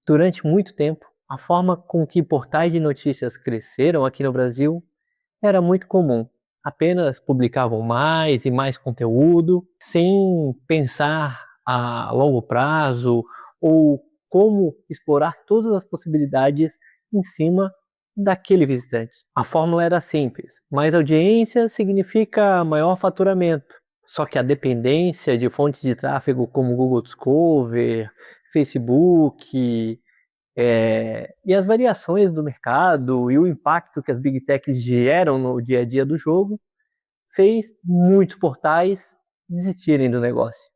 Durante muito tempo, a forma com que portais de notícias cresceram aqui no Brasil era muito comum. Apenas publicavam mais e mais conteúdo, sem pensar a longo prazo ou como explorar todas as possibilidades em cima daquele visitante. A fórmula era simples: mais audiência significa maior faturamento. Só que a dependência de fontes de tráfego como Google Discover, Facebook, e as variações do mercado e o impacto que as Big Techs geram no dia a dia do jogo fez muitos portais desistirem do negócio.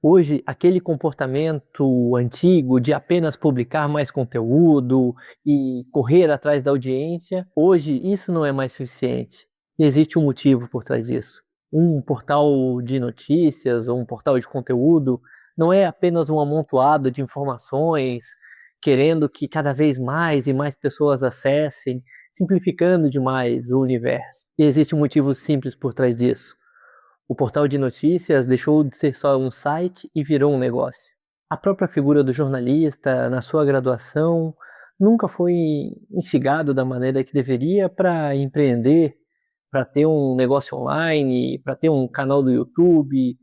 Hoje, aquele comportamento antigo de apenas publicar mais conteúdo e correr atrás da audiência, hoje isso não é mais suficiente. E existe um motivo por trás disso. Um portal de notícias ou um portal de conteúdo não é apenas um amontoado de informações querendo que cada vez mais e mais pessoas acessem, simplificando demais o universo. E existe um motivo simples por trás disso. O portal de notícias deixou de ser só um site e virou um negócio. A própria figura do jornalista, na sua graduação, nunca foi instigado da maneira que deveria para empreender, para ter um negócio online, para ter um canal do YouTube,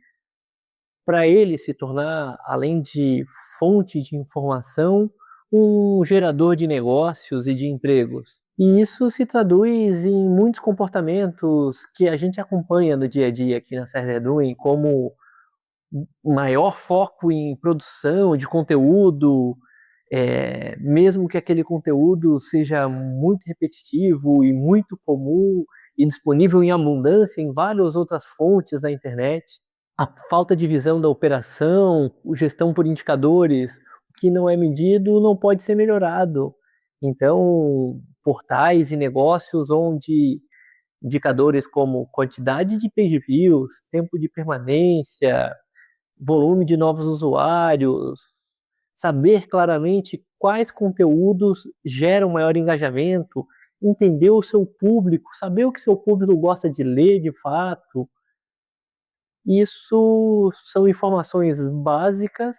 para ele se tornar, além de fonte de informação, um gerador de negócios e de empregos. E isso se traduz em muitos comportamentos que a gente acompanha no dia a dia aqui na Serra Doing, como maior foco em produção de conteúdo, mesmo que aquele conteúdo seja muito repetitivo e muito comum e disponível em abundância em várias outras fontes da internet. A falta de visão da operação, gestão por indicadores, o que não é medido não pode ser melhorado. Então, portais e negócios onde indicadores como quantidade de page views, tempo de permanência, volume de novos usuários, saber claramente quais conteúdos geram maior engajamento, entender o seu público, saber o que seu público gosta de ler de fato. Isso são informações básicas,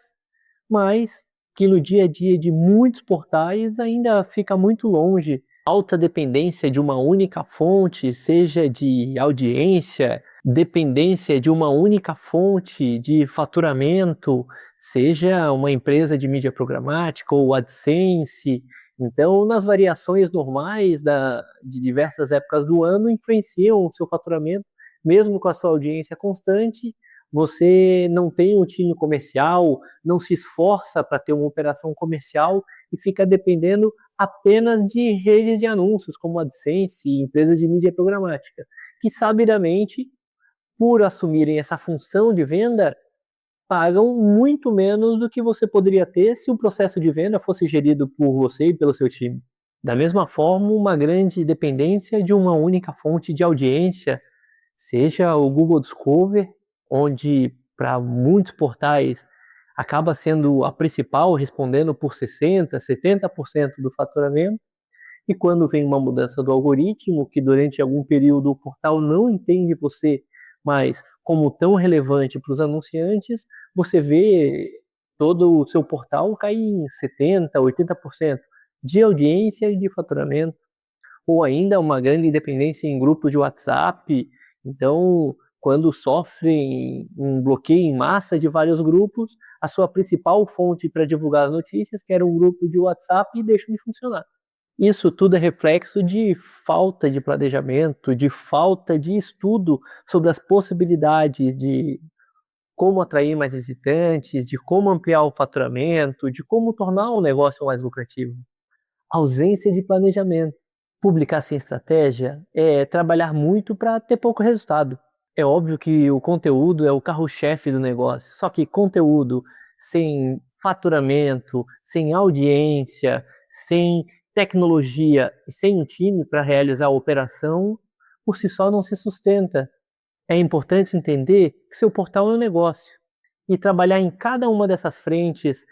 mas que no dia a dia de muitos portais ainda fica muito longe. Alta dependência de uma única fonte, seja de audiência, dependência de uma única fonte de faturamento, seja uma empresa de mídia programática ou AdSense. Então, nas variações normais de diversas épocas do ano, influenciam o seu faturamento, mesmo com a sua audiência constante. Você não tem um time comercial, não se esforça para ter uma operação comercial e fica dependendo apenas de redes de anúncios, como a AdSense e empresas de mídia programática, que sabidamente, por assumirem essa função de venda, pagam muito menos do que você poderia ter se o processo de venda fosse gerido por você e pelo seu time. Da mesma forma, uma grande dependência de uma única fonte de audiência, seja o Google Discover, onde para muitos portais acaba sendo a principal, respondendo por 60%, 70% do faturamento, e quando vem uma mudança do algoritmo, que durante algum período o portal não entende você mais como tão relevante para os anunciantes, você vê todo o seu portal cair em 70%, 80% de audiência e de faturamento, ou ainda uma grande dependência em grupos de WhatsApp. Então, quando sofrem um bloqueio em massa de vários grupos, a sua principal fonte para divulgar as notícias, que era um grupo de WhatsApp, deixa de funcionar. Isso tudo é reflexo de falta de planejamento, de falta de estudo sobre as possibilidades de como atrair mais visitantes, de como ampliar o faturamento, de como tornar o negócio mais lucrativo. Ausência de planejamento. Publicar sem estratégia é trabalhar muito para ter pouco resultado. É óbvio que o conteúdo é o carro-chefe do negócio, só que conteúdo sem faturamento, sem audiência, sem tecnologia e sem um time para realizar a operação, por si só não se sustenta. É importante entender que seu portal é um negócio e trabalhar em cada uma dessas frentes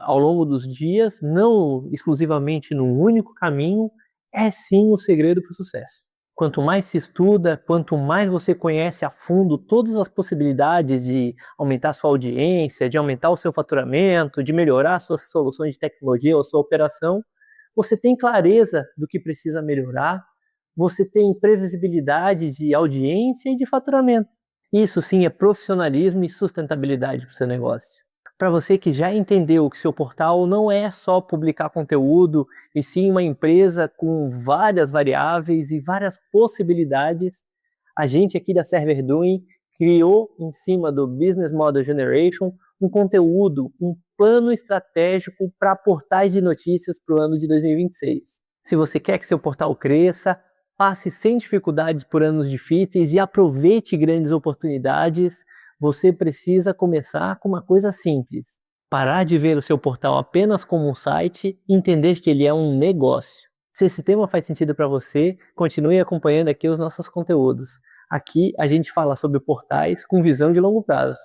ao longo dos dias, não exclusivamente num único caminho, é sim o segredo para o sucesso. Quanto mais se estuda, quanto mais você conhece a fundo todas as possibilidades de aumentar sua audiência, de aumentar o seu faturamento, de melhorar suas soluções de tecnologia ou sua operação, você tem clareza do que precisa melhorar, você tem previsibilidade de audiência e de faturamento. Isso sim é profissionalismo e sustentabilidade para o seu negócio. Para você que já entendeu que seu portal não é só publicar conteúdo, e sim uma empresa com várias variáveis e várias possibilidades, a gente aqui da Serverdoing criou, em cima do Business Model Generation, um conteúdo, um plano estratégico para portais de notícias para o ano de 2026. Se você quer que seu portal cresça, passe sem dificuldades por anos difíceis e aproveite grandes oportunidades, você precisa começar com uma coisa simples. Parar de ver o seu portal apenas como um site e entender que ele é um negócio. Se esse tema faz sentido para você, continue acompanhando aqui os nossos conteúdos. Aqui a gente fala sobre portais com visão de longo prazo.